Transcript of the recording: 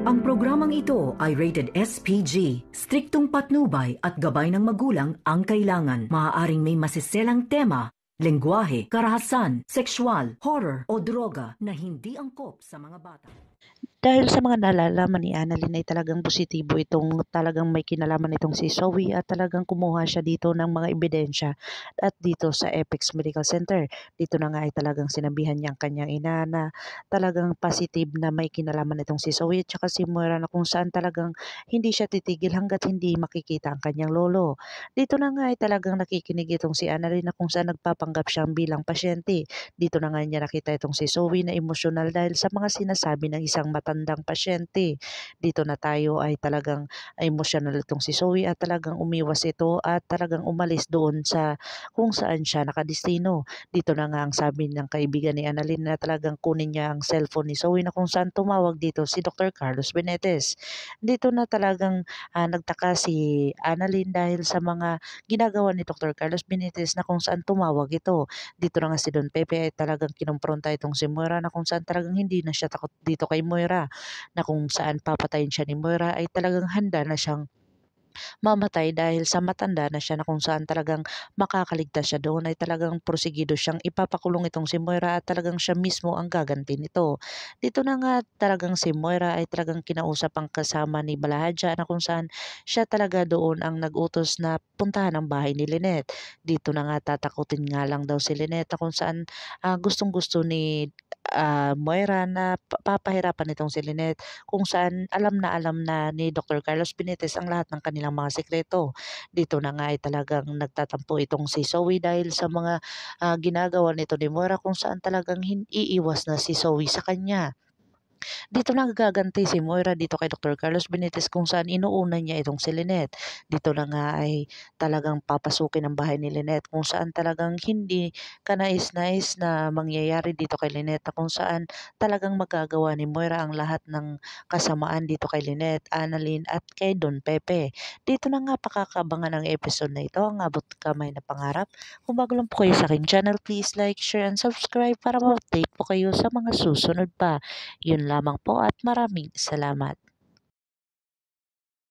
Ang programang ito ay rated SPG. Striktong patnubay at gabay ng magulang ang kailangan. Maaaring may masiselang tema, lengguwahe, karahasan, sexual, horror o droga na hindi angkop sa mga bata. Dahil sa mga nalalaman ni Annalyn ay talagang positibo itong talagang may kinalaman itong si Zoe at talagang kumuha siya dito ng mga ebidensya at dito sa Apex Medical Center. Dito na nga ay talagang sinabihan niya ang kanyang ina na talagang positive na may kinalaman itong si Zoe at saka si Moira na kung saan talagang hindi siya titigil hanggat hindi makikita ang kanyang lolo. Dito na nga ay talagang nakikinig itong si Annalyn na kung saan nagpapanggap siyang bilang pasyente. Dito na nga niya nakita itong si Zoe na emosyonal dahil sa mga sinasabi ng isang matandang pasyente. Dito na tayo ay talagang emosyonal itong si Zoe at talagang umiwas ito at talagang umalis doon sa kung saan siya nakadestino. Dito na nga ang sabi ng kaibigan ni Annalyn na talagang kunin niya ang cellphone ni Zoe na kung saan tumawag dito si Dr. Carlos Benitez. Dito na talagang nagtaka si Annalyn dahil sa mga ginagawa ni Dr. Carlos Benitez na kung saan tumawag ito. Dito na nga si Don Pepe ay talagang kinumpronta itong si Moira na kung saan talagang hindi na siya takot dito kay Moira na kung saan papatayin siya ni Moira ay talagang handa na siyang mamatay dahil sa matanda na siya na kung saan talagang makakaligtas siya doon ay talagang porsigido siyang ipapakulong itong si Moira at talagang siya mismo ang gaganti nito. Dito na nga talagang si Moira ay talagang kinausap ang kasama ni Balahadja na kung saan siya talaga doon ang nag-utos na puntahan ang bahay ni Lynette. Dito na nga tatakutin nga lang daw si Lynette na kung saan gustong gusto ni Moira na papahirapan itong si Lynette kung saan alam na ni Dr. Carlos Benitez ang lahat ng kanilang mga sikreto. Dito na nga ay talagang nagtatampo itong si Zoe dahil sa mga ginagawa nito ni Moira kung saan talagang iiwas na si Zoe sa kanya. Dito na gaganti si Moira dito kay Dr. Carlos Benitez kung saan inuuna niya itong si Lynette. Dito na nga ay talagang papasukin ang bahay ni Lynette kung saan talagang hindi kanais-nais na mangyayari dito kay Lynette na kung saan talagang magagawa ni Moira ang lahat ng kasamaan dito kay Lynette, Annalyn at kay Don Pepe. Dito na nga pakakabangan ang episode na ito, ang abot kamay na pangarap. Kung bago lang po kayo sa akin channel, please like, share, and subscribe para ma-update po kayo sa mga susunod pa. Yun lamang po at maraming salamat.